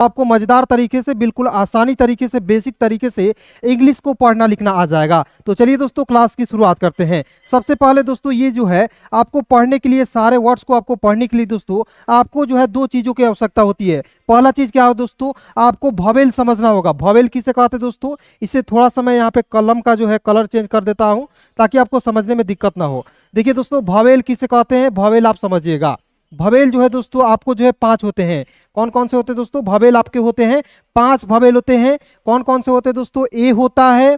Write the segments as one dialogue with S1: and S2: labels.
S1: आपको मजेदार तरीके से, बिल्कुल आसानी तरीके से, बेसिक तरीके से इंग्लिश को पढ़ना लिखना आ जाएगा। तो चलिए दोस्तों क्लास की शुरुआत करते हैं। सबसे पहले दोस्तों ये जो है आपको पढ़ने के लिए, सारे वर्ड्स को आपको पढ़ने के लिए दोस्तों आपको जो है दो चीजों की आवश्यकता होती है। पहला चीज क्या है दोस्तों, आपको वॉवेल समझना होगा। वॉवेल किसे कहते हैं दोस्तों, इसे थोड़ा सा मैं यहाँ पे कलम का जो है कलर चेंज कर देता हूँ ताकि आपको समझने में दिक्कत ना हो। देखिए दोस्तों वॉवेल किसे कहते हैं, वॉवेल आप समझिएगा। वॉवेल जो है दोस्तों आपको जो है 5 होते हैं। कौन कौन से होते हैं दोस्तों, वॉवेल आपके होते हैं 5 वॉवेल होते हैं। कौन कौन से होते हैं दोस्तों, ए होता है,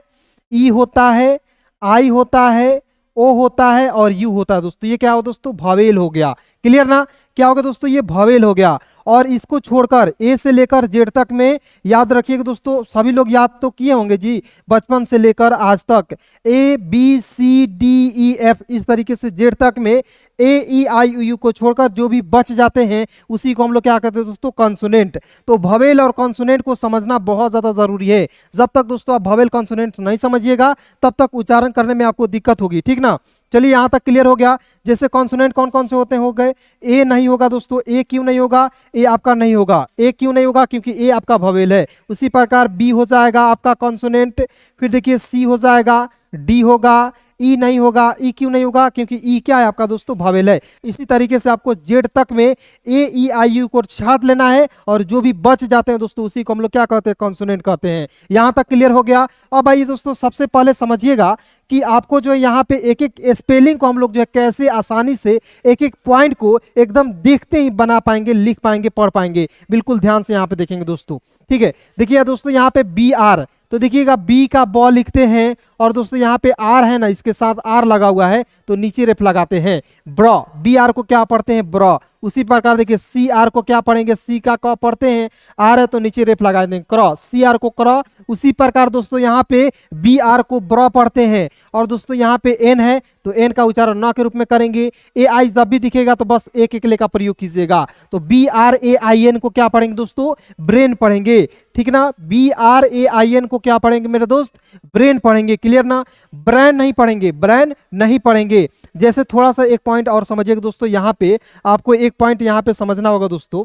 S1: ई होता है, आई होता है, ओ होता है और यू होता है। दोस्तों ये क्या हो दोस्तों, वॉवेल हो गया। क्लियर ना, क्या होगा दोस्तों, ये वॉवेल हो गया। और इसको छोड़कर ए से लेकर जेड तक में याद रखिएगा दोस्तों, सभी लोग याद तो किए होंगे जी बचपन से लेकर आज तक, A B C D E F, इस तरीके से जेड तक में ए ई आई यू को छोड़कर जो भी बच जाते हैं उसी को हम लोग क्या कहते हैं दोस्तों, कॉन्सोनेंट। तो वॉवेल और कॉन्सोनेंट को समझना बहुत ज्यादा जरूरी है। जब तक दोस्तों आप वॉवेल कॉन्सोनेंट नहीं समझिएगा तब तक उच्चारण करने में आपको दिक्कत होगी, ठीक ना। चलिए यहां तक क्लियर हो गया। जैसे कॉन्सोनेंट कौन कौन से होते हैं, हो गए, ए नहीं होगा दोस्तों, ए क्यों नहीं होगा, ए आपका नहीं होगा। ए क्यों नहीं होगा, क्योंकि ए आपका वॉवेल है। उसी प्रकार बी हो जाएगा आपका कॉन्सोनेंट, फिर देखिए सी हो जाएगा, डी होगा, ई नहीं होगा। ई क्यों नहीं होगा, क्योंकि ई क्या है आपका दोस्तों, वॉवेल है। इसी तरीके से आपको जेड तक में ए ई आई यू को छाट लेना है और जो भी बच जाते हैं दोस्तों उसी को हम लोग क्या कहते हैं, कॉन्सोनेंट कहते हैं। यहां तक क्लियर हो गया। अब आइए दोस्तों सबसे पहले समझिएगा कि आपको जो है यहाँ पे एक एक स्पेलिंग को हम लोग जो है कैसे आसानी से एक एक पॉइंट को एकदम देखते ही बना पाएंगे, लिख पाएंगे, पढ़ पाएंगे। बिल्कुल ध्यान से यहाँ पे देखेंगे दोस्तों, ठीक है। देखिए दोस्तों यहाँ पे बी आर, तो देखिएगा बी का बॉ लिखते हैं और दोस्तों यहाँ पे आर है ना, इसके साथ आर लगा हुआ है तो नीचे रेफ लगाते हैं। ब्रॉ, बी आर को क्या पढ़ते हैं, ब्रॉ। उसी प्रकार देखिए सी आर को क्या पढ़ेंगे, सी का क पढ़ते हैं, आर है तो नीचे रेफ लगा देंगे, क्रॉ। सी आर को क्रॉ। उसी प्रकार दोस्तों यहाँ पे बी आर को ब्रॉ पढ़ते हैं। और दोस्तों यहाँ पे एन है तो एन का उच्चारण न के रूप में करेंगे। ए आई जब भी दिखेगा तो बस एक एक ले का प्रयोग कीजिएगा। तो B R A I N को क्या पढ़ेंगे दोस्तों, ब्रेन पढ़ेंगे, ठीक ना। B R A I N को क्या पढ़ेंगे मेरे दोस्त, ब्रेन पढ़ेंगे। क्लियर ना, ब्रेन नहीं पढ़ेंगे, ब्रेन नहीं पढ़ेंगे। जैसे थोड़ा सा एक पॉइंट और समझिएगा दोस्तों, यहाँ पे आपको एक पॉइंट यहाँ पे समझना होगा दोस्तों।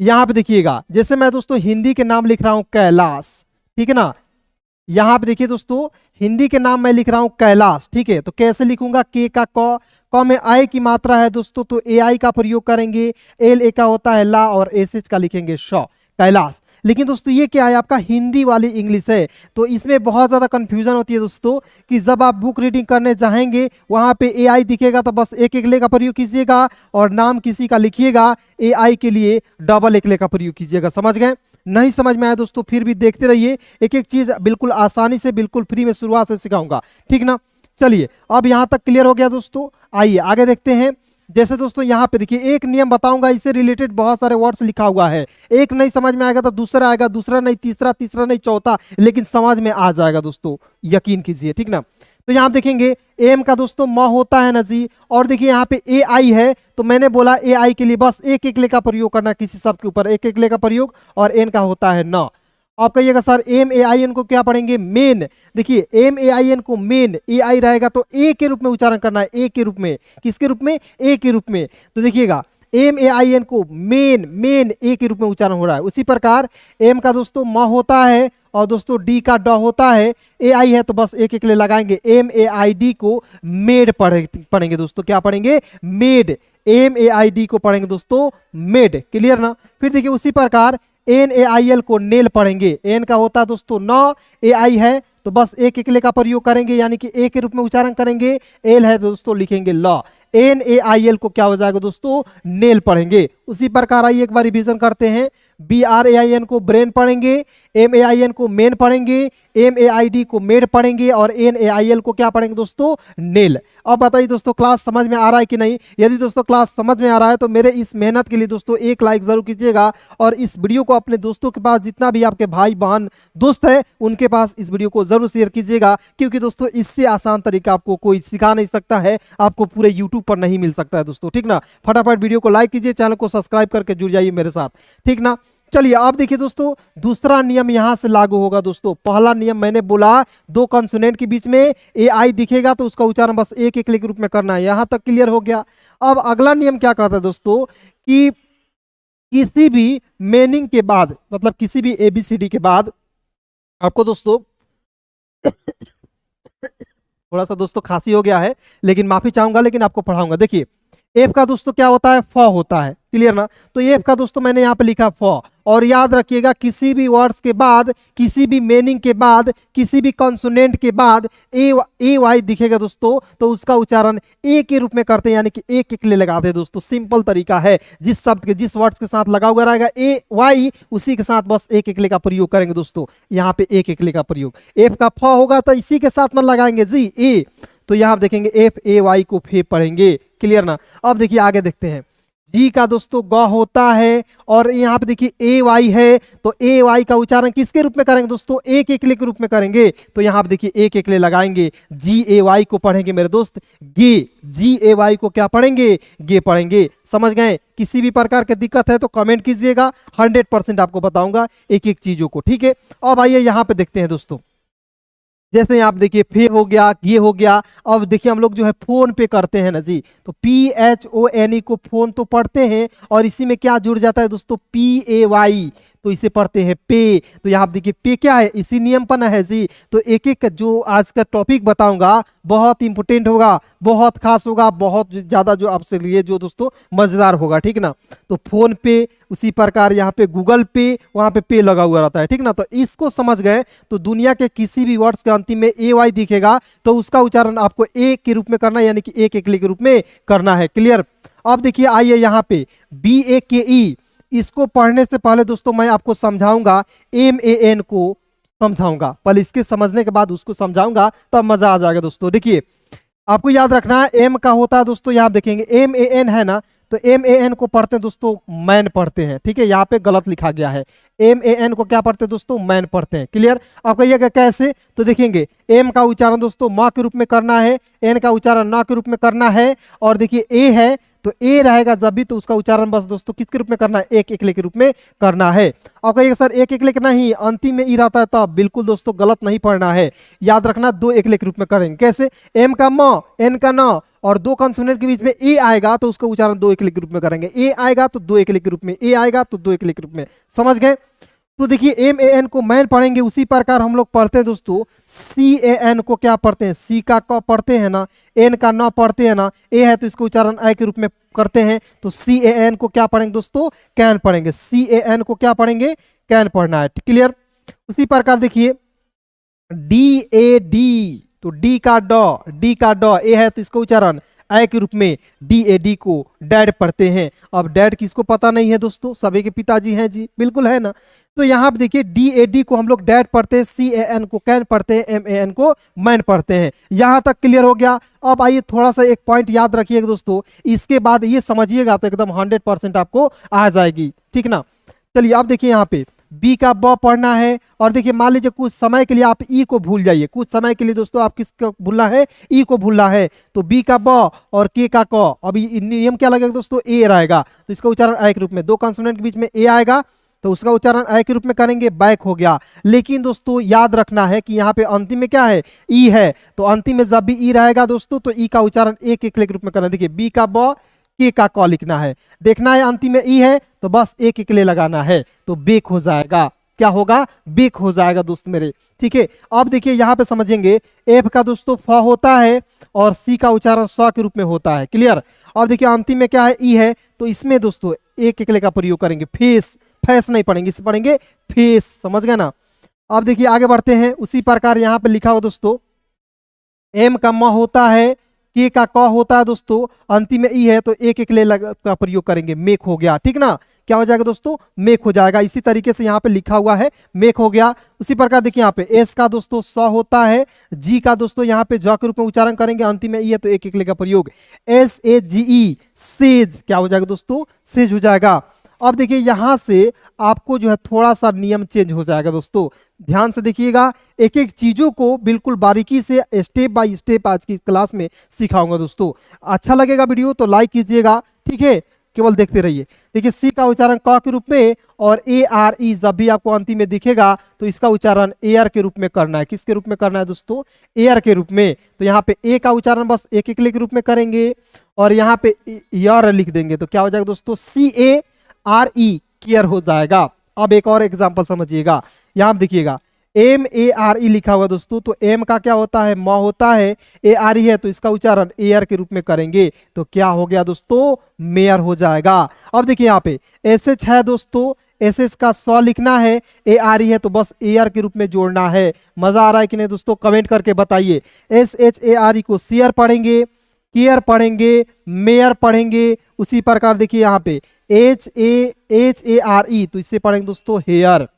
S1: यहाँ पे देखिएगा, जैसे मैं दोस्तों हिंदी के नाम लिख रहा हूं कैलाश, ठीक है ना। यहाँ पे देखिए दोस्तों हिंदी के नाम मैं लिख रहा हूं कैलाश, ठीक है। तो कैसे लिखूंगा, के का क में आई की मात्रा है दोस्तों तो ए आई का प्रयोग करेंगे। एल ए का होता है ला और एस एच का लिखेंगे श, कैलाश। लेकिन दोस्तों ये क्या है, आपका हिंदी वाली इंग्लिश है तो इसमें बहुत ज्यादा कंफ्यूजन होती है दोस्तों कि जब आप बुक रीडिंग करने जाएंगे वहां पे ए आई दिखेगा तो बस एक एक ले का प्रयोग कीजिएगा और नाम किसी का लिखिएगा, ए आई के लिए डबल एक ले का प्रयोग कीजिएगा। समझ गए, नहीं समझ में आया दोस्तों फिर भी देखते रहिए, एक एक चीज बिल्कुल आसानी से, बिल्कुल फ्री में शुरुआत से सिखाऊंगा, ठीक ना। चलिए अब यहां तक क्लियर हो गया दोस्तों, आइए आगे देखते हैं। जैसे दोस्तों यहाँ पे देखिए एक नियम बताऊंगा, इससे रिलेटेड बहुत सारे वर्ड्स लिखा हुआ है। एक नहीं समझ में आएगा तो दूसरा आएगा, दूसरा नहीं तीसरा, तीसरा नहीं चौथा, लेकिन समझ में आ जाएगा दोस्तों, यकीन कीजिए, ठीक ना। तो यहाँ देखेंगे एम का दोस्तों म होता है ना जी, और देखिए यहाँ पे ए आई है तो मैंने बोला ए आई के लिए बस एक एक ले का प्रयोग करना, किसी शब्द के ऊपर एक एक ले का प्रयोग, और एन का होता है न। आप कहिएगा sir M A I N को क्या पढ़ेंगे, मेन। देखिए एम ए आई एन को मेन, ए आई रहेगा तो ए के रूप में उच्चारण करना है, ए के रूप में, किसके रूप में, ए के रूप में। तो देखिएगा एम ए आई एन को मेन, मेन ए के रूप में उच्चारण हो रहा है। उसी प्रकार एम का दोस्तों म होता है और दोस्तों डी का ड होता है, ए आई है तो बस एक एक ले लगाएंगे, एम ए आई डी को मेड पढ़ेंगे दोस्तों, क्या पढ़ेंगे, made. M A I D को पढ़ेंगे दोस्तों मेड, क्लियर ना। फिर देखिए उसी प्रकार एन ए आई एल को नेल पढ़ेंगे, एन का होता है दोस्तों न, ए आई है तो बस एक एक ले का प्रयोग करेंगे यानी कि ए के रूप में उच्चारण करेंगे, एल है दोस्तों लिखेंगे ल। एन ए आई एल को क्या हो जाएगा दोस्तों, नेल पढ़ेंगे। उसी प्रकार आइए एक बार रिवीजन करते हैं। B R A I N को ब्रेन पढ़ेंगे, एम ए आई एन को मेन पढ़ेंगे, एम ए आई डी को मेड पढ़ेंगे और एन ए आई एल को क्या पढ़ेंगे दोस्तों, नेल। अब बताइए दोस्तों क्लास समझ में आ रहा है कि नहीं। यदि दोस्तों क्लास समझ में आ रहा है तो मेरे इस मेहनत के लिए दोस्तों एक लाइक जरूर कीजिएगा और इस वीडियो को अपने दोस्तों के पास, जितना भी आपके भाई बहन दोस्त है उनके पास इस वीडियो को जरूर शेयर कीजिएगा, क्योंकि दोस्तों इससे आसान तरीका आपको कोई सिखा नहीं सकता है, आपको पूरे यूट्यूब पर नहीं मिल सकता है दोस्तों, ठीक ना। फटाफट वीडियो को लाइक कीजिए, चैनल को सब्सक्राइब करके जुड़ जाइए मेरे साथ, ठीक ना। चलिए अब देखिए दोस्तों दूसरा नियम यहां से लागू होगा दोस्तों। पहला नियम मैंने बोला दो कॉन्सोनेंट के बीच में ए आई दिखेगा तो उसका उच्चारण बस एक एक के रूप में करना है, यहां तक क्लियर हो गया। अब अगला नियम क्या कहता है दोस्तों कि किसी भी मीनिंग के बाद, मतलब किसी भी ABCD के बाद आपको दोस्तों थोड़ा सा दोस्तों खांसी हो गया है, लेकिन माफी चाहूंगा, लेकिन आपको पढ़ाऊंगा। देखिए एफ का दोस्तों क्या होता है, फ होता है, क्लियर ना। तो एफ का दोस्तों मैंने यहाँ पे लिखा फ, और याद रखिएगा किसी भी वर्ड्स के बाद, किसी भी मीनिंग के बाद, किसी भी कॉन्सोनेंट के बाद ए वाई दिखेगा दोस्तों, तो उसका उच्चारण ए के रूप में करते हैं, यानी कि एक एक ले लगाते हैं दोस्तों। सिंपल तरीका है, जिस शब्द के जिस वर्ड्स के साथ लगा हुआ रहेगा ए वाई, उसी के साथ बस एक एक ले का प्रयोग करेंगे दोस्तों। यहाँ पे एक एक ले का प्रयोग, एफ का फ होगा तो इसी के साथ ना लगाएंगे जी ए, तो यहाँ आप देखेंगे एफ ए वाई को फे पढ़ेंगे, क्लियर ना। अब देखिए आगे देखते हैं, जी का दोस्तों ग होता है, और यहाँ पे देखिए ए वाई है, तो ए वाई का उच्चारण किसके रूप में करेंगे दोस्तों, एक एकले के रूप में करेंगे। तो यहाँ पे देखिए एक एकले लगाएंगे, जी ए वाई को पढ़ेंगे मेरे दोस्त गे, जी ए वाई को क्या पढ़ेंगे, गे पढ़ेंगे। समझ गए। किसी भी प्रकार की दिक्कत है तो कमेंट कीजिएगा, 100% आपको बताऊंगा एक एक चीजों को, ठीक है। अब आइए यहाँ पे देखते हैं दोस्तों, जैसे आप देखिए फे हो गया, ये हो गया। अब देखिए हम लोग जो है फोन पे करते हैं ना जी, तो PHONE को फोन तो पढ़ते हैं, और इसी में क्या जुड़ जाता है दोस्तों, PAY, तो इसे पढ़ते हैं पे। तो यहाँ देखिए पे क्या है, इसी नियम पर ना है जी। तो एक एक जो आज का टॉपिक बताऊंगा बहुत इंपोर्टेंट होगा, बहुत खास होगा, बहुत ज्यादा जो आपसे लिए जो दोस्तों मजेदार होगा, ठीक ना। तो फोन पे, उसी प्रकार यहाँ पे गूगल पे, वहां पे लगा हुआ रहता है, ठीक ना। तो इसको समझ गए तो दुनिया के किसी भी वर्ड्स के अंतिम में ए वाई दिखेगा तो उसका उच्चारण आपको ए के रूप में करना है, यानी कि एक एक के रूप में करना है, क्लियर। अब देखिए आइए यहाँ पे BAKE, इसको पढ़ने से पहले दोस्तों मैं आपको समझाऊंगा MAN को, समझाऊंगा पहले, इसके समझने के बाद उसको समझाऊंगा, तब मजा आ जाएगा दोस्तों। देखिए आपको याद रखना है एम का होता है दोस्तों, यहाँ देखेंगे MAN है ना, तो MAN को पढ़ते हैं दोस्तों मैन पढ़ते हैं, ठीक है। यहाँ पे गलत लिखा गया है, MAN को क्या पढ़ते हैं दोस्तों, मैन पढ़ते हैं, क्लियर। आप कहिएगा कैसे, तो देखेंगे एम का उच्चारण दोस्तों म के रूप में करना है, एन का उच्चारण न के रूप में करना है, और देखिए ए है तो ए रहेगा जब भी, तो उसका उच्चारण बस दोस्तों किसके रूप में करना है, एक एकले के रूप में करना है। और कहिएगा सर एक एकले के नहीं, अंतिम में ई रहता है, तब बिल्कुल दोस्तों गलत नहीं पढ़ना है, याद रखना दो एकले के रूप में करेंगे। कैसे, एम का म, एन का न, और दो कॉन्सोनेंट के बीच में ए आएगा तो उसका उच्चारण दो एकले के रूप में करेंगे, ए आएगा तो दो एकले के रूप में, ए आएगा तो दो एकले के रूप में, समझ गए। तो देखिए MAN को मैन पढ़ेंगे, उसी प्रकार हम लोग पढ़ते हैं दोस्तों CAN को क्या पढ़ते हैं, सी का क पढ़ते हैं ना, एन का न पढ़ते हैं ना, ए है तो इसका उच्चारण आई के रूप में करते हैं, तो CAN को क्या पढ़ेंगे दोस्तों, कैन पढ़ेंगे, CAN को क्या पढ़ेंगे, कैन पढ़ना है, क्लियर। उसी प्रकार देखिए DAD, तो डी का ड, ए है तो इसका उच्चारण आई के रूप में DAD को डैड पढ़ते हैं। अब डैड किसको पता नहीं है दोस्तों, सभी के पिताजी हैं जी, बिल्कुल है ना। तो यहाँ पे देखिए DAD को हम लोग डैड पढ़ते हैं, CAN को कैन पढ़ते हैं, MAN को मैन पढ़ते हैं। यहाँ तक क्लियर हो गया। अब आइए थोड़ा सा एक पॉइंट याद रखिएगा दोस्तों, इसके बाद ये समझिएगा तो एकदम 100% आपको आ जाएगी, ठीक ना। चलिए अब देखिए यहाँ पे बी का ब पढ़ना है, और देखिए मान लीजिए कुछ समय के लिए आप ई को भूल जाइए, कुछ समय के लिए दोस्तों आप किसको भूलना है, ई को भूलना है, तो बी का ब और के का क, अभी नियम क्या लगेगा दोस्तों, ए रहेगा तो इसका उच्चारण आई के रूप में, दो कॉन्सोनेंट के बीच में ए आएगा तो उसका उच्चारण आई के रूप में करेंगे, बैक हो गया। लेकिन दोस्तों याद रखना है कि यहाँ पे अंतिम में क्या है, ई है, तो अंतिम में जब भी ई रहेगा दोस्तों तो ई का उच्चारण एक एक के रूप में करना। देखिए बी का ब, के का क लिखना है, देखना है अंतिम में ई है तो बस एक एक ले लगाना है, तो बेक हो जाएगा, क्या होगा, बेक हो जाएगा दोस्त मेरे, ठीक है। अब देखिए यहाँ पे समझेंगे एफ का दोस्तों फ होता है, और सी का उच्चारण स के रूप में होता है, क्लियर। अब देखिए अंतिम में क्या है, ई है, तो इसमें दोस्तों एक एक ले का प्रयोग करेंगे, फेस, फैस नहीं पढ़ेंगे, इसे पढ़ेंगे फेस, समझ गए ना। अब देखिए आगे बढ़ते हैं, उसी प्रकार यहाँ पे लिखा हो दोस्तों एम का म होता है, के का क होता है दोस्तों, अंतिम में ई है तो एक एक ले का प्रयोग करेंगे, मेक हो गया, ठीक ना। क्या हो जाएगा दोस्तों, मेक हो जाएगा। इसी तरीके से यहाँ पे लिखा हुआ है, मेक हो गया। उसी प्रकार देखिए यहाँ पे एस का दोस्तों स होता है, जी का दोस्तों यहाँ पे ज के रूप में उच्चारण करेंगे, अंतिम में ई है तो एक एक ले का प्रयोग, SAGE, सेज, क्या हो जाएगा दोस्तों, सेज हो जाएगा। अब देखिए यहां से आपको जो है थोड़ा सा नियम चेंज हो जाएगा दोस्तों, ध्यान से देखिएगा, एक एक चीजों को बिल्कुल बारीकी से स्टेप बाय स्टेप आज की इस क्लास में सिखाऊंगा दोस्तों। अच्छा लगेगा वीडियो तो लाइक कीजिएगा, ठीक है, केवल देखते रहिए। देखिए सी का उच्चारण क के रूप में, और ARE जब भी आपको अंतिम में दिखेगा तो इसका उच्चारण AR के रूप में करना है, किसके रूप में करना है दोस्तों, AR के रूप में। तो यहाँ पे ए का उच्चारण बस एक एक के रूप में करेंगे, और यहाँ पे यार लिख देंगे तो क्या हो जाएगा दोस्तों, CARE, क्लियर हो जाएगा। अब एक और एग्जाम्पल समझिएगा, यहाँ आप देखिएगा MARE लिखा हुआ दोस्तों, तो M का क्या होता है, म होता है, ARE है तो इसका उच्चारण एयर के रूप में करेंगे तो क्या हो गया दोस्तों, मेयर हो जाएगा। अब देखिए यहाँ पे SH है दोस्तों, SS का सॉ लिखना है, ARE है तो बस एयर के रूप में जोड़ना है। मजा आ रहा है कि नहीं दोस्तों, कमेंट करके बताइए। SHARE को शेयर पढ़ेंगे, केयर पढ़ेंगे, मेयर पढ़ेंगे। उसी प्रकार देखिए यहाँ पे HARE तो इससे पढ़ेंगे दोस्तों हेयर,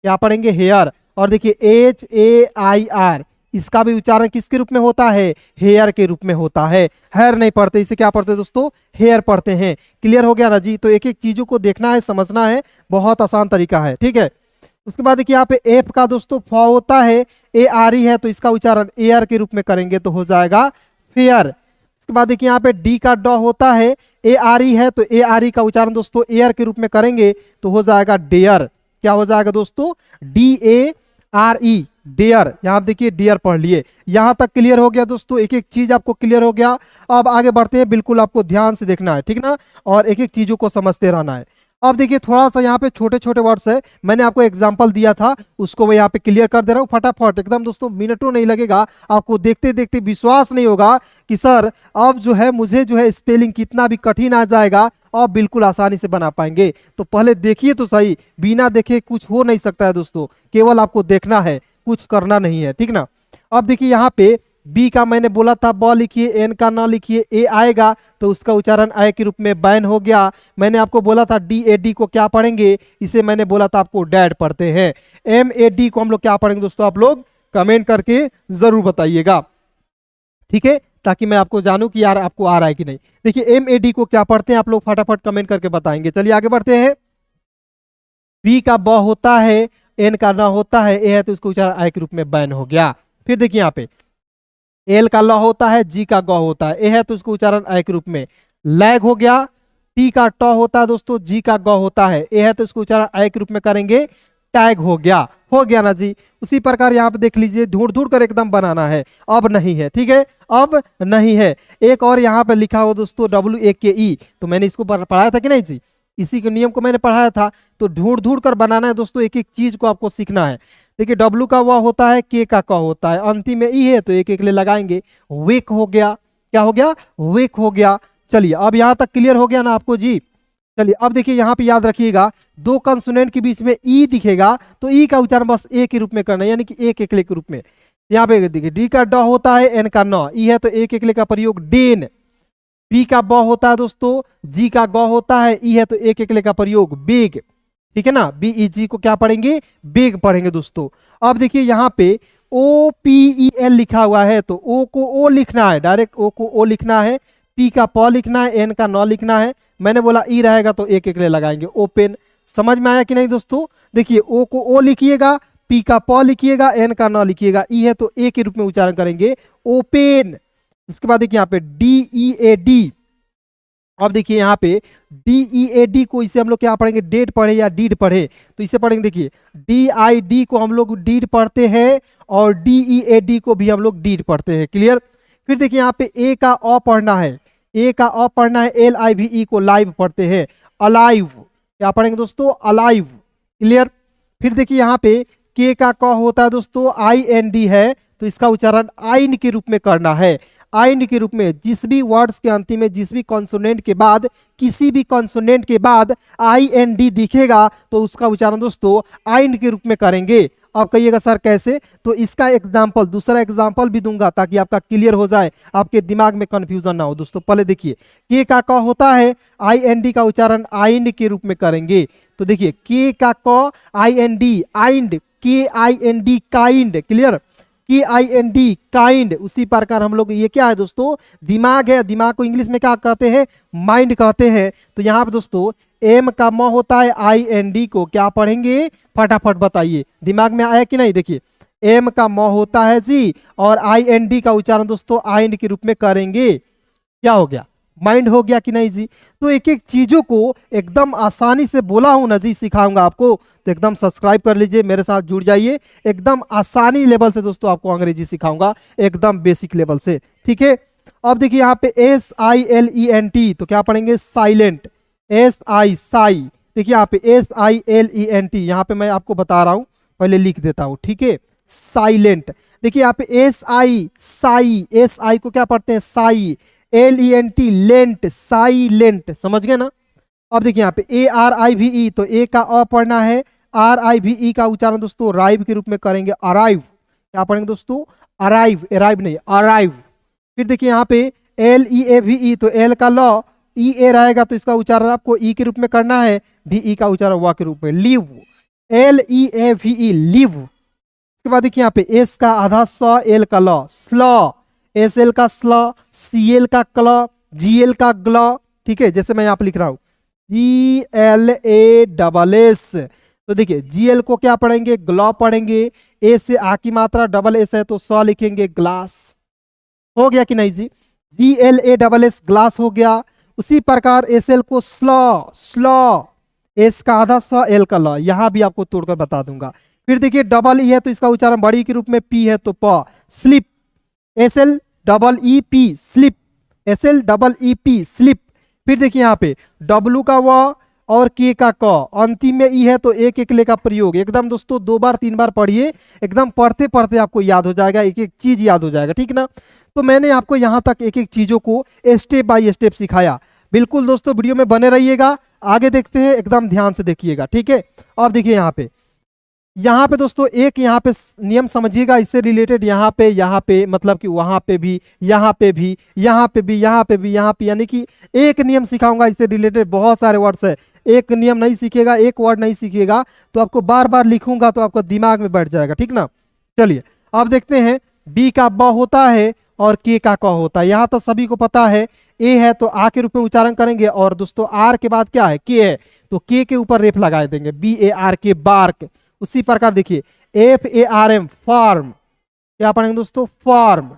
S1: क्या पढ़ेंगे, हेयर। और देखिए HAIR इसका भी उच्चारण किसके रूप में होता है, हेयर के रूप में होता है। हेयर नहीं पढ़ते, इसे क्या पढ़ते दोस्तों, हेयर पढ़ते हैं। क्लियर हो गया ना जी। तो एक एक चीजों को देखना है, समझना है, बहुत आसान तरीका है, ठीक है। उसके बाद देखिए यहाँ पे एफ का दोस्तों फ होता है, ARE है तो इसका उच्चारण एयर के रूप में करेंगे तो हो जाएगा फेयर। उसके बाद देखिए यहाँ पे डी का ड होता है, ARE है तो ARE का उच्चारण दोस्तों एयर के रूप में करेंगे तो हो जाएगा डेयर। क्या हो जाएगा दोस्तों, DARE, डेयर। यहाँ आप देखिए डेयर पढ़ लिए। यहाँ तक क्लियर हो गया दोस्तों, एक एक चीज आपको क्लियर हो गया। अब आगे बढ़ते हैं, बिल्कुल आपको ध्यान से देखना है, ठीक ना, और एक एक चीजों को समझते रहना है। अब देखिए थोड़ा सा यहाँ पे छोटे छोटे वर्ड्स है, मैंने आपको एग्जांपल दिया था, उसको मैं यहाँ पे क्लियर कर दे रहा हूँ फटाफट एकदम दोस्तों, मिनटों नहीं लगेगा। आपको देखते देखते विश्वास नहीं होगा कि सर अब जो है मुझे जो है स्पेलिंग कितना भी कठिन आ जाएगा और बिल्कुल आसानी से बना पाएंगे। तो पहले देखिए तो सही, बिना देखे कुछ हो नहीं सकता है दोस्तों, केवल आपको देखना है, कुछ करना नहीं है, ठीक ना। अब देखिए यहाँ पे बी का मैंने बोला था ब लिखिए, एन का न लिखिए, ए आएगा तो उसका उच्चारण आय के रूप में बैन हो गया। मैंने आपको बोला था DAD को क्या पढ़ेंगे, इसे मैंने बोला था आपको डैड पढ़ते हैं। MAD को हम लोग क्या पढ़ेंगे दोस्तों, आप लोग कमेंट करके जरूर बताइएगा, ठीक है, ताकि मैं आपको जानूं कि यार आपको आ रहा है कि नहीं। देखिए MAD को क्या पढ़ते हैं आप लोग फटाफट कमेंट करके बताएंगे। चलिए आगे बढ़ते हैं। बी का ब होता है, एन का न होता है, ए है तो इसको उच्चारण आय के रूप में बैन हो गया। फिर देखिए यहाँ पे एल का ल होता है, जी का ग होता है, ए है तो इसको उच्चारण आय के रूप में लैग हो गया। टी का ट होता है दोस्तों, जी का ग होता है, ए है तो इसको उच्चारण आय के रूप में करेंगे टैग हो गया ना जी। उसी प्रकार यहाँ पे देख लीजिए, ढूंढ ढूंढ कर एकदम बनाना है, अब नहीं है, ठीक है, अब नहीं है। एक और यहाँ पे लिखा हो दोस्तों WAKE, तो मैंने इसको पढ़ाया था कि नहीं जी, इसी के नियम को मैंने पढ़ाया था। तो ढूंढ ढूंढ कर बनाना है दोस्तों, एक एक चीज को आपको सीखना है। देखिए W का व होता है, K का क होता है, अंतिम में ई है तो एक एक ले लगाएंगे, वेक हो गया। क्या हो गया, वेक हो गया। चलिए अब यहाँ तक क्लियर हो गया ना आपको जी। चलिए अब देखिए यहाँ पे याद रखिएगा, दो कंसोनेंट के बीच में ई दिखेगा तो ई का उच्चारण बस ए के रूप में करना है, यानी कि एक एकले के रूप में। यहाँ पे देखिए डी का ड होता है, एन का न, ई है तो एक एकले का प्रयोग डेन। बी का ब होता है दोस्तों, जी का ग होता है, ई है तो एक एकले का प्रयोग बेग, ठीक है ना। BEG को क्या पढ़ेंगे, बेग पढ़ेंगे दोस्तों। अब देखिए यहाँ पे OPEL लिखा हुआ है तो ओ को ओ लिखना है, डायरेक्ट ओ को ओ लिखना है, पी का प लिखना है, एन का न लिखना है। मैंने बोला ई रहेगा तो एक एक ले लगाएंगे, ओपन। समझ में आया कि नहीं दोस्तों। देखिए ओ को ओ लिखिएगा, पी का प लिखिएगा, एन का न लिखिएगा, ई है तो ए के रूप में उच्चारण करेंगे ओपेन। इसके बाद देखिए यहाँ पे DEAD। अब देखिए यहाँ पे DEAD को इसे हम लोग क्या पढ़ेंगे, डेड पढ़े या डीड पढ़े, तो इसे पढ़ेंगे। देखिए DID को हम लोग डीड पढ़ते हैं और DEAD को भी हम लोग डीड पढ़ते हैं, क्लियर। फिर देखिए यहाँ पे ए का अ पढ़ना है, ए का अ पढ़ना है, LIVE को लाइव पढ़ते हैं, अलाइव। क्या पढ़ेंगे दोस्तों, अलाइव, क्लियर। फिर देखिए यहाँ पे के का क होता है दोस्तों, IND है तो इसका उच्चारण आइन के रूप में करना है। आइन के रूप में जिस भी वर्ड्स के अंतिम में जिस भी कॉन्सोनेंट के बाद, किसी भी कॉन्सोनेंट के बाद IND दिखेगा तो उसका उच्चारण दोस्तों आइन के रूप में करेंगे। अब कहिएगा सर कैसे, तो इसका एग्जाम्पल, दूसरा एग्जाम्पल भी दूंगा ताकि आपका क्लियर हो जाए, आपके दिमाग में कंफ्यूजन ना हो दोस्तों। पहले देखिए के का क होता है, IND का उच्चारण आइंड के रूप में करेंगे। तो देखिए के का क IND, आइंड, KIND, kind, clear, KIND, kind. उसी प्रकार हम लोग, ये क्या है दोस्तों, दिमाग है, दिमाग को इंग्लिश में क्या कहते हैं, माइंड कहते हैं। तो यहाँ पे दोस्तों एम का म होता है, IND को क्या पढ़ेंगे, फटाफट बताइए, दिमाग में आया कि नहीं। देखिए एम का म होता है जी और IND का उच्चारण दोस्तों आइंड के रूप में करेंगे। क्या हो गया, माइंड हो गया कि नहीं जी। तो एक एक चीजों को एकदम आसानी से बोला हूं ना जी, सिखाऊंगा आपको, तो एकदम सब्सक्राइब कर लीजिए, मेरे साथ जुड़ जाइए। एकदम आसानी लेवल से दोस्तों आपको अंग्रेजी सिखाऊंगा, एकदम बेसिक लेवल से, ठीक है। अब देखिए यहाँ पे SILENT, तो क्या पढ़ेंगे, साइलेंट, SI साई, देखिए यहाँ पे SILENT, यहाँ पे मैं आपको बता रहा हूँ, पहले लिख देता हूँ, ठीक है। साइलेंट, देखिए यहाँ पे SI को क्या पढ़ते हैं, साई, LENT लेंट, साइलेंट, समझ गए ना। अब देखिए यहाँ पे ARIVE, तो ए का अ पढ़ना है, RIVE का उच्चारण दोस्तों राइव के रूप में करेंगे, अराइव। क्या पढ़ेंगे दोस्तों, अराइव, अराइव नहीं, अराइव। फिर देखिए यहाँ पे LEAVE, तो एल का ल, EA रहेगा तो इसका उच्चारण आपको ई के रूप में करना है, VE का उच्चारण वा के रूप में, लिव, LEAVE, लिव। उसके बाद देखिए यहाँ पे एस का आधा स, एल का ल, स्ल, SL का स्ल, CL का क्ल, GL का ग्ल, ठीक है। जैसे मैं यहाँ पे लिख रहा हूँ GLASS, तो देखिए GL को क्या पढ़ेंगे, ग्ल पढ़ेंगे, ए से आ की मात्रा, डबल एस है तो स लिखेंगे, ग्लास। हो गया कि नहीं जी, GLASS, ग्लास हो गया। उसी प्रकार SL को स्ल, स्ल, एस का आधा स, एल का ल, यहां भी आपको तोड़कर बता दूंगा। फिर देखिए डबल ई है तो इसका उच्चारण बड़ी के रूप में, पी है तो प, slip, SLEEP, slip, SLEEP, slip. फिर देखिए यहाँ पे W का व और K का क, अंतिम में ई है तो एक एक ले का प्रयोग, एकदम दोस्तों 2 बार 3 बार पढ़िए, एकदम पढ़ते पढ़ते आपको याद हो जाएगा, एक एक चीज याद हो जाएगा, ठीक ना। तो मैंने आपको यहाँ तक एक एक चीजों को स्टेप बाय स्टेप सिखाया। बिल्कुल दोस्तों वीडियो में बने रहिएगा, आगे देखते हैं, एकदम ध्यान से देखिएगा, ठीक है। अब देखिए यहाँ पे दोस्तों एक यहाँ पे नियम समझिएगा, इससे रिलेटेड यहाँ पे मतलब कि वहां पे भी, यहाँ पे भी, यहाँ पे भी, यहाँ पे भी, यहाँ पे, यानी कि एक नियम सिखाऊंगा, इससे रिलेटेड बहुत सारे वर्ड्स है। एक नियम नहीं सीखिएगा, एक वर्ड नहीं सीखिएगा तो आपको बार बार लिखूंगा तो आपको दिमाग में बैठ जाएगा, ठीक ना। चलिए अब देखते हैं, बी का ब होता है और के का क होता है, यहाँ तो सभी को पता है। ए है तो आ के रूप में उच्चारण करेंगे, और दोस्तों आर के बाद क्या है, के है, तो के ऊपर रेफ लगा देंगे, BARK, बार्क। उसी प्रकार देखिए FARM, फार्म, क्या पढ़ेंगे दोस्तों, फार्म।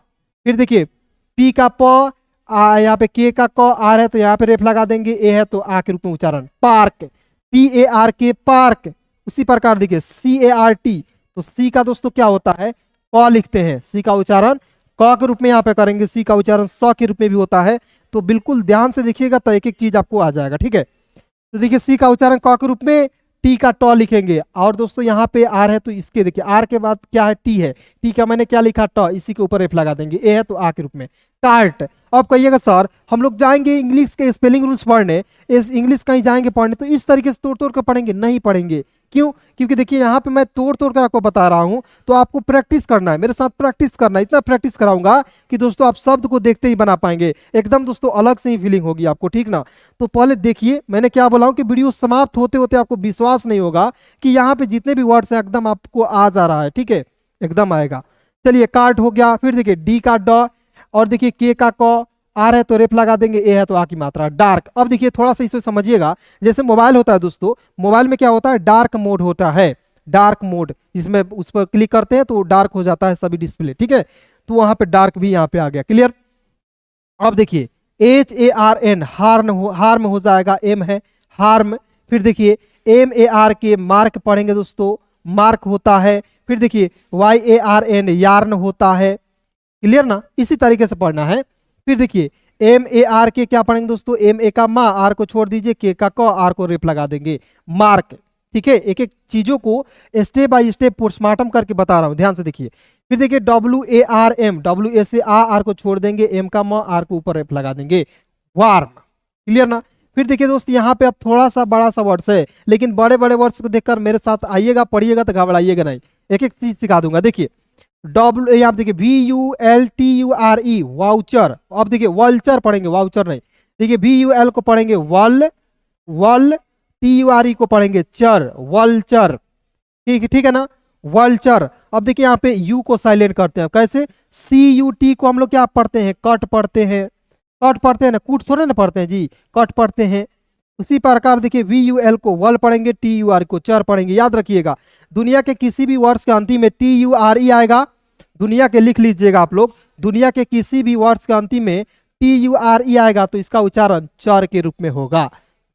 S1: फिर देखिए पी का प, यहाँ पे के का क, आर है तो यहाँ पे रेफ लगा देंगे, ए है तो आ के रूप में उच्चारण, पार्क, PARK, पार्क। उसी प्रकार देखिए CART, तो सी का दोस्तों क्या होता है, क लिखते हैं, सी का उच्चारण क के रूप में यहाँ पे करेंगे, सी का उच्चारण स के रूप में भी होता है। तो बिल्कुल ध्यान से देखिएगा तो एक एक चीज आपको आ जाएगा, ठीक है। तो देखिए सी का उच्चारण क के रूप में, टी का ट लिखेंगे, और दोस्तों यहाँ पे आर है तो इसके देखिए आर के बाद क्या है, टी है, टी का मैंने क्या लिखा, ट, इसी के ऊपर एफ लगा देंगे, ए है तो आ के रूप में, कार्ट। अब कहिएगा सर हम लोग जाएंगे इंग्लिश के स्पेलिंग रूल्स पढ़ने, इस इंग्लिश कहीं जाएंगे पढ़ने तो इस तरीके से तोड़ तोड़ कर पढ़ेंगे, नहीं पढ़ेंगे। क्यों, क्योंकि देखिए यहाँ पे मैं तोड़ तोड़ कर आपको बता रहा हूँ, तो आपको प्रैक्टिस करना है, मेरे साथ प्रैक्टिस करना है, इतना प्रैक्टिस कराऊंगा कि दोस्तों आप शब्द को देखते ही बना पाएंगे, एकदम दोस्तों अलग से ही फीलिंग होगी आपको, ठीक ना। तो पहले देखिए मैंने क्या बोला हूँ कि वीडियो समाप्त होते होते आपको विश्वास नहीं होगा कि यहाँ पे जितने भी वर्ड्स हैं एकदम आपको आ जा रहा है, ठीक है, एकदम आएगा। चलिए कार्ट हो गया, फिर देखिए डी का ड, और देखिए के का क, आर है तो रेफ लगा देंगे, ए है तो आ की मात्रा, डार्क। अब देखिए थोड़ा सा इसे समझिएगा, जैसे मोबाइल होता है दोस्तों, मोबाइल में क्या होता है, डार्क मोड होता है, डार्क मोड, इसमें उस पर क्लिक करते हैं तो डार्क हो जाता है सभी डिस्प्ले, ठीक है। तो वहां पे डार्क भी यहाँ पे आ गया, क्लियर। अब देखिए HARN, हार्म हो जाएगा, एम है हार्म। फिर देखिए MARK, मार्क पढ़ेंगे दोस्तों, मार्क होता है। फिर देखिए YARN, यार्न होता है, क्लियर ना, इसी तरीके से पढ़ना है। फिर देखिए MARK क्या पढ़ेंगे दोस्तों, MA का मा, आर को छोड़ दीजिए, के का क, आर को रेप लगा देंगे, मार्क, ठीक है। एक एक चीजों को स्टेप बाय स्टेप पोस्टमार्टम करके बता रहा हूं, ध्यान से देखिए। फिर देखिए WARM, W से आर को छोड़ देंगे, एम का म, आर को ऊपर रेप लगा देंगे, वार्म, क्लियर ना। फिर देखिए दोस्त यहाँ पे अब थोड़ा सा बड़ा सा वर्ड्स है, लेकिन बड़े बड़े वर्ड्स को देखकर मेरे साथ आइएगा, पढ़िएगा तो घबराइएगा नहीं, एक एक चीज सिखा दूंगा। देखिए आप देखिए VULTURE, वाउचर। अब देखिए वल्चर पढ़ेंगे, वाउचर नहीं। देखिए VUL को पढ़ेंगे वल, वल, TURE को पढ़ेंगे चर, वल्चर, ठीक है ना, वल्चर। अब देखिए यहाँ पे यू को साइलेंट करते हैं, कैसे, CUT को हम लोग क्या पढ़ते हैं, कट पढ़ते हैं, कट पढ़ते हैं ना, कूट थोड़े ना पढ़ते हैं जी, कट पढ़ते हैं। उसी प्रकार देखिए VUL को वल पढ़ेंगे, TUR को चर पढ़ेंगे। याद रखिएगा दुनिया के किसी भी वर्ड्स के अंतिम में TURE आएगा, दुनिया के लिख लीजिएगा आप लोग, दुनिया के किसी भी वर्ड्स के अंतिम में TURE आएगा तो इसका उच्चारण चर के रूप में होगा,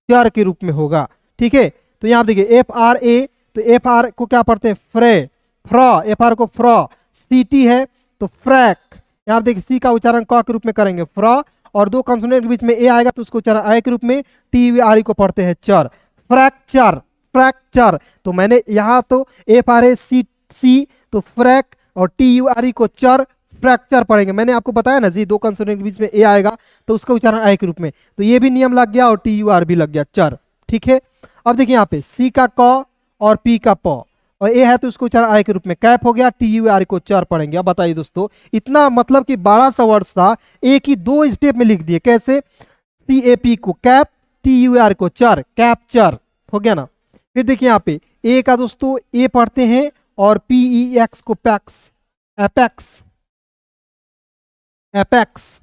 S1: चर के रूप में होगा, ठीक है। तो यहाँ देखिए FRA, तो FR को क्या पढ़ते हैं, फ्रे, फ्र, FR को फ्र, CT है तो फ्रैक। यहाँ देखिए सी का उच्चारण क के रूप में करेंगे, फ्र, और दो कंसोनेंट के बीच में ए आएगा तो उसको उच्चारण आय के रूप में, TURE को पढ़ते हैं चर, फ्रैक्चर, फ्रैक्चर। तो मैंने यहाँ तो FRAC तो फ्रैक और TURE को चर, फ्रैक्चर पढ़ेंगे। मैंने आपको बताया ना जी, दो कंसोनेंट के बीच में ए आएगा तो उसका उच्चारण आई के रूप में, तो ये भी नियम लग गया और TUR भी लग गया, चर। ठीक है, अब देखिए यहाँ पे सी का क और पी का प और ए है तो उसको उच्चारण आई के रूप में, कैप हो गया, TUR को चर पढ़ेंगे। अब बताइए दोस्तों, इतना मतलब कि बड़ा सा वर्ड्स था, एक ही 2 स्टेप में लिख दिए। कैसे? CAP को कैप, TUR को चर, कैप्चर हो गया ना। फिर देखिए यहाँ पे ए का दोस्तों ए पढ़ते हैं और PEX को पैक्स, एपेक्स, एपेक्स,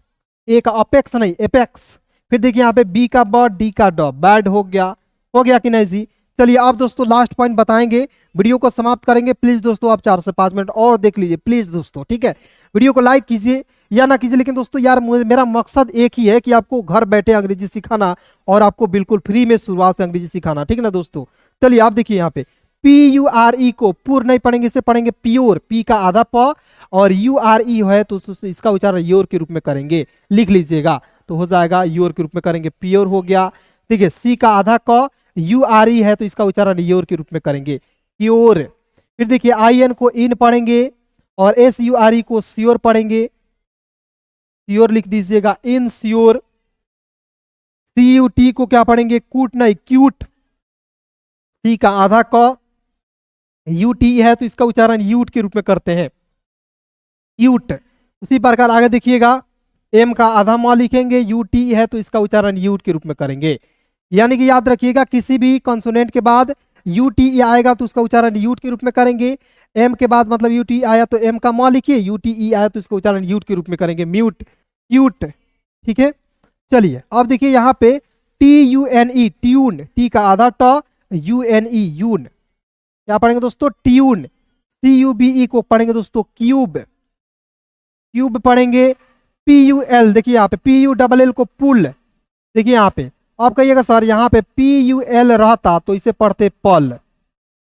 S1: ए का अपेक्स नहीं एपेक्स। फिर देखिए यहाँ पे बी का ब, डी का ड, बैड हो गया कि नहीं जी। चलिए अब दोस्तों लास्ट पॉइंट बताएंगे, वीडियो को समाप्त करेंगे। प्लीज दोस्तों आप 4 से 5 मिनट और देख लीजिए प्लीज दोस्तों, ठीक है। वीडियो को लाइक कीजिए या ना कीजिए, लेकिन दोस्तों यार मेरा मकसद एक ही है कि आपको घर बैठे अंग्रेजी सिखाना और आपको बिल्कुल फ्री में शुरुआत से अंग्रेजी सिखाना, ठीक है ना दोस्तों। चलिए आप देखिए यहाँ पे PURE को पूर नहीं पढ़ेंगे, इसे पढ़ेंगे प्योर, पी का आधा प और URE है तो इसका उच्चारण योर के रूप में करेंगे, लिख लीजिएगा तो हो जाएगा योर के रूप में करेंगे, प्योर हो गया। ठीक है, सी का आधा क, URE है तो इसका उच्चारण योर के रूप में करेंगे, प्योर। फिर देखिए IN को इन पढ़ेंगे और SURE को श्योर पढ़ेंगे, श्योर लिख दीजिएगा, इन श्योर। CUT को क्या पढ़ेंगे? कूट नहीं, क्यूट, सी का आधा क, UTE है तो इसका उच्चारण यूट के रूप में करते हैं, यूट। उसी प्रकार आगे देखिएगा, एम का आधा म लिखेंगे, UTE है तो इसका उच्चारण यूट के रूप में करेंगे। यानी कि याद रखिएगा, किसी भी कॉन्सोनेंट के बाद UTE आएगा तो उसका उच्चारण यूट के रूप में करेंगे। एम के बाद मतलब UTE आया तो एम का म लिखिए, UTE आया तो इसका उच्चारण यूट के रूप में करेंगे, म्यूट, क्यूट। ठीक है, चलिए अब देखिए यहाँ पे TUNE, ट्यून, टी का आधा ट, UNE, यून, क्या पढ़ेंगे दोस्तों? ट्यून। CUBE को पढ़ेंगे दोस्तों क्यूब, क्यूब पढ़ेंगे। PUL देखिए यहाँ पे PULL को पुल, देखिए यहाँ पे आप कहिएगा सर यहाँ पे PUL रहता तो इसे पढ़ते पल,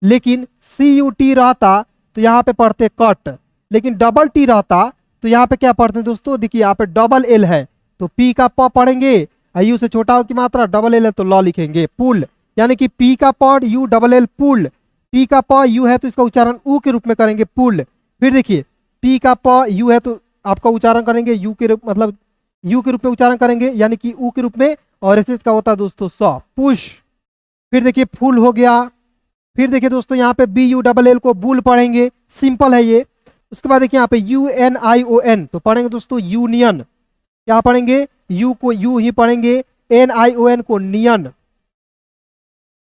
S1: लेकिन CUT रहता तो यहाँ पे पढ़ते कट, लेकिन डबल टी रहता तो यहाँ पे क्या पढ़ते हैं दोस्तों? देखिए यहाँ पे डबल L है तो P का प पढ़ेंगे, यू से छोटा हो की मात्रा, डबल L है तो ल लिखेंगे, पुल। यानी कि P का प ULL पुल, P का प यू है तो इसका उच्चारण ऊ के रूप में करेंगे, पुल। फिर देखिए P का प यू है तो आपका उच्चारण करेंगे यू के रूप, मतलब यू के रूप में उच्चारण करेंगे, यानी कि ऊ के रूप में, और एस का होता है दोस्तों स, पुश। फिर देखिए फुल हो गया। फिर देखिए दोस्तों यहाँ पे BULL को बुल पढ़ेंगे, सिंपल है ये। उसके बाद देखिए यहाँ पे UNION तो पढ़ेंगे दोस्तों यूनियन, क्या पढ़ेंगे? यू को यू ही पढ़ेंगे, NION को नियन।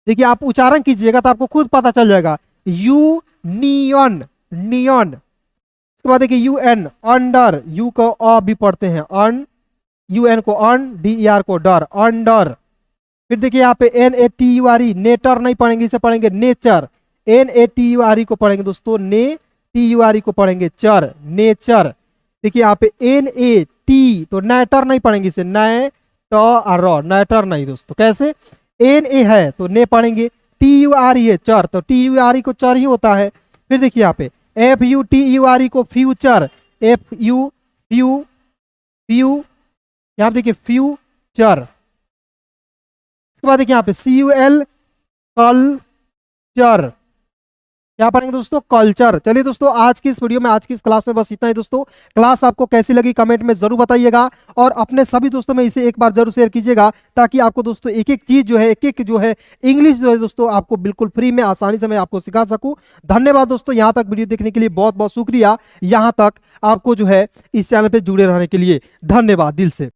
S1: देखिए आप उच्चारण कीजिएगा तो आपको खुद पता चल जाएगा, यू नियन, नियन। उसके बाद देखिए UN, अंडर, यू को अ भी पढ़ते हैं, अन, UN को अन, DER को डर, अंडर। फिर देखिए यहाँ पे NATURE, नेटर नहीं पढ़ेंगे, इसे पढ़ेंगे नेचर, NATURE को पढ़ेंगे दोस्तों ने, TURE को पढ़ेंगे चर, नेचर। देखिए यहाँ पे NAT तो नेटर नहीं पढ़ेंगे, इसे नए ट और र, नेटर नहीं दोस्तों। कैसे? NA है तो ने पढ़ेंगे, TURE है चर तो TURE को चर ही होता है। फिर देखिए यहाँ पे FUTURE को फ्यूचर, FU फ्यू फ्यू, यहाँ पे देखिए फ्यूचर। इसके बाद देखिए यहाँ पे CUL कल्चर, क्या पढ़ेंगे दोस्तों? कल्चर। चलिए दोस्तों आज की इस वीडियो में, आज की इस क्लास में बस इतना ही दोस्तों। क्लास आपको कैसी लगी कमेंट में जरूर बताइएगा और अपने सभी दोस्तों में इसे एक बार जरूर शेयर कीजिएगा, ताकि आपको दोस्तों एक एक चीज जो है, एक एक जो है इंग्लिश जो है दोस्तों आपको बिल्कुल फ्री में आसानी से मैं आपको सिखा सकूं। धन्यवाद दोस्तों, यहाँ तक वीडियो देखने के लिए बहुत बहुत शुक्रिया, यहाँ तक आपको जो है इस चैनल पर जुड़े रहने के लिए धन्यवाद दिल से।